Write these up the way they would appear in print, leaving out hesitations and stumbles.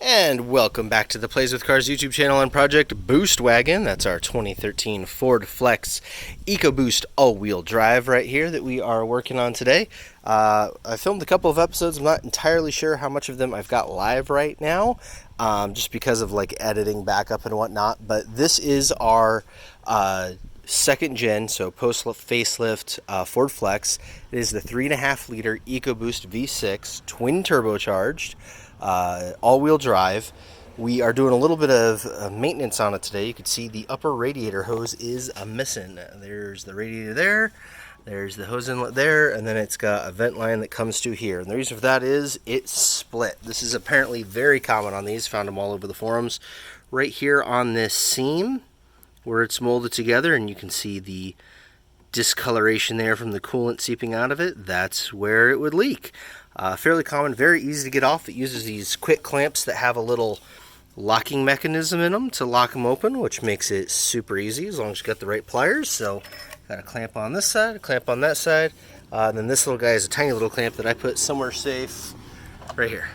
And welcome back to the Plays with Cars YouTube channel and Project Boost Wagon. That's our 2013 Ford Flex EcoBoost all-wheel drive right here that we are working on today. I filmed a couple of episodes. I'm not entirely sure how much of them I've got live right now, just because of like editing backup and whatnot. But this is our second gen, so post facelift Ford Flex. It is the 3.5 liter EcoBoost V6 twin turbocharged. All-wheel drive. We are doing a little bit of maintenance on it today. You can see the upper radiator hose is missing. There's the radiator there, there's the hose inlet there, and then it's got a vent line that comes to here. And the reason for that is it's split. This is apparently very common on these. Found them all over the forums. Right here on this seam where it's molded together, and you can see the discoloration there from the coolant seeping out of it. That's where it would leak. Fairly common, very easy to get off. It uses these quick clamps that have a little locking mechanism in them to lock them open, which makes it super easy as long as you got the right pliers. So got a clamp on this side, a clamp on that side, and then this little guy is a tiny little clamp that I put somewhere safe right here.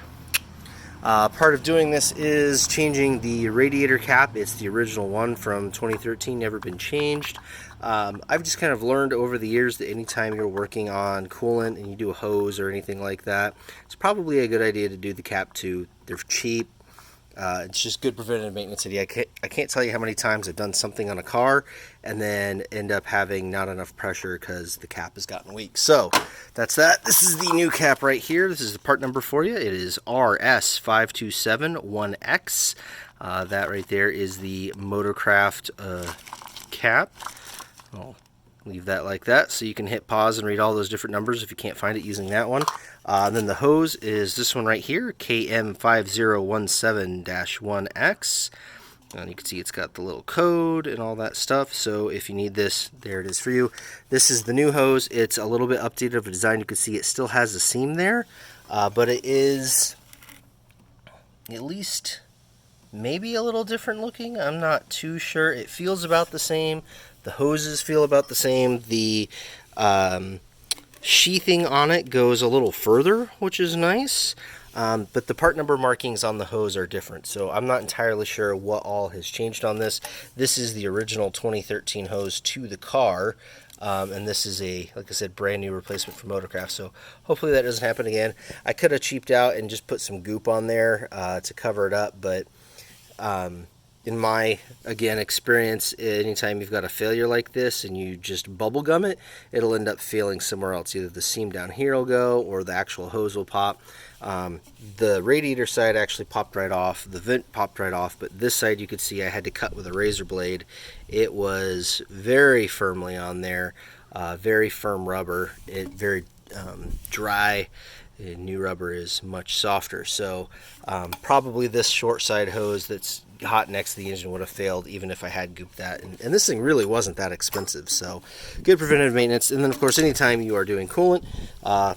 Part of doing this is changing the radiator cap. It's the original one from 2013, never been changed. I've just kind of learned over the years that anytime you're working on coolant and you do a hose or anything like that, it's probably a good idea to do the cap too. They're cheap. It's just good preventative maintenance. I can't tell you how many times I've done something on a car and then end up having not enough pressure because the cap has gotten weak. So that's that. This is the new cap right here. This is the part number for you. It is RS5271X. That right there is the Motorcraft cap. I'll leave that like that so you can hit pause and read all those different numbers if you can't find it using that one. Then the hose is this one right here, KM5017-1X. And you can see it's got the little code and all that stuff. So if you need this, there it is for you. This is the new hose. It's a little bit updated of a design. You can see it still has a seam there, but it is at least maybe a little different looking. I'm not too sure. It feels about the same. The hoses feel about the same. The sheathing on it goes a little further, which is nice. But the part number markings on the hose are different. So I'm not entirely sure what all has changed on this. This is the original 2013 hose to the car. And this is a, like I said, brand new replacement for Motorcraft. So hopefully that doesn't happen again. I could have cheaped out and just put some goop on there to cover it up. But in my, again, experience, anytime you've got a failure like this and you just bubble gum it, it'll end up failing somewhere else. Either the seam down here will go or the actual hose will pop. The radiator side actually popped right off. The vent popped right off, but this side you could see I had to cut with a razor blade. It was very firmly on there, very firm rubber. It very dry. New rubber is much softer, so probably this short side hose that's hot next to the engine would have failed even if I had gooped that, and this thing really wasn't that expensive, so good preventative maintenance. And then of course anytime you are doing coolant,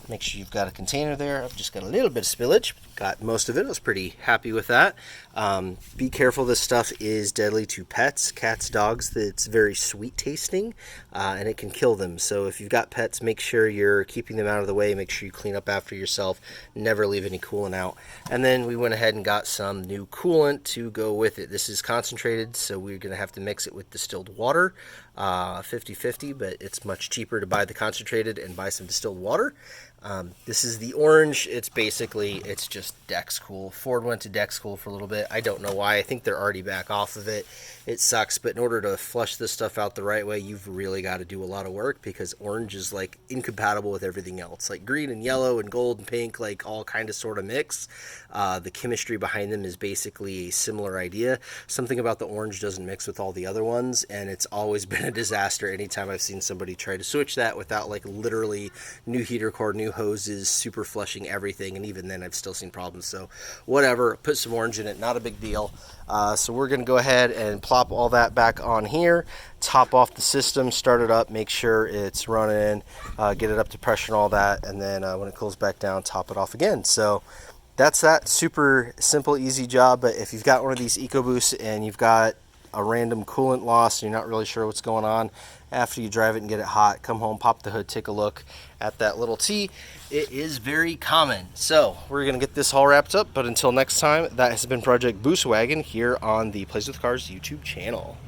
make sure you've got a container there. I've just got a little bit of spillage, got most of it. I was pretty happy with that. Be careful, this stuff is deadly to pets, cats, dogs. It's very sweet tasting, and it can kill them. So if you've got pets, make sure you're keeping them out of the way. Make sure you clean up after yourself. Never leave any coolant out. And then we went ahead and got some new coolant to go with it. This is concentrated, so we're going to have to mix it with distilled water, 50-50, but it's much cheaper to buy the concentrated and buy some distilled water. This is the orange. It's just Dex Cool. Ford went to Dex Cool for a little bit. I don't know why. I think they're already back off of it. It sucks, but in order to flush this stuff out the right way, you've really got to do a lot of work because orange is like incompatible with everything else. Like green and yellow and gold and pink, like all kind of sort of mix. The chemistry behind them is basically a similar idea. Something about the orange doesn't mix with all the other ones, and it's always been a disaster anytime I've seen somebody try to switch that without like literally new heater core, new hoses, super flushing everything, and even then I've still seen problems. So whatever, put some orange in it, not a big deal. So we're going to go ahead and plop all that back on here, top off the system, start it up, make sure it's running, get it up to pressure and all that, and then when it cools back down, top it off again. So that's that. Super simple, easy job. But if you've got one of these EcoBoosts and you've got a random coolant loss and you're not really sure what's going on, after you drive it and get it hot, come home, pop the hood, take a look at that little T. It is very common. So we're going to get this all wrapped up, but until next time, that has been Project Boost Wagon here on the Plays with Cars YouTube channel.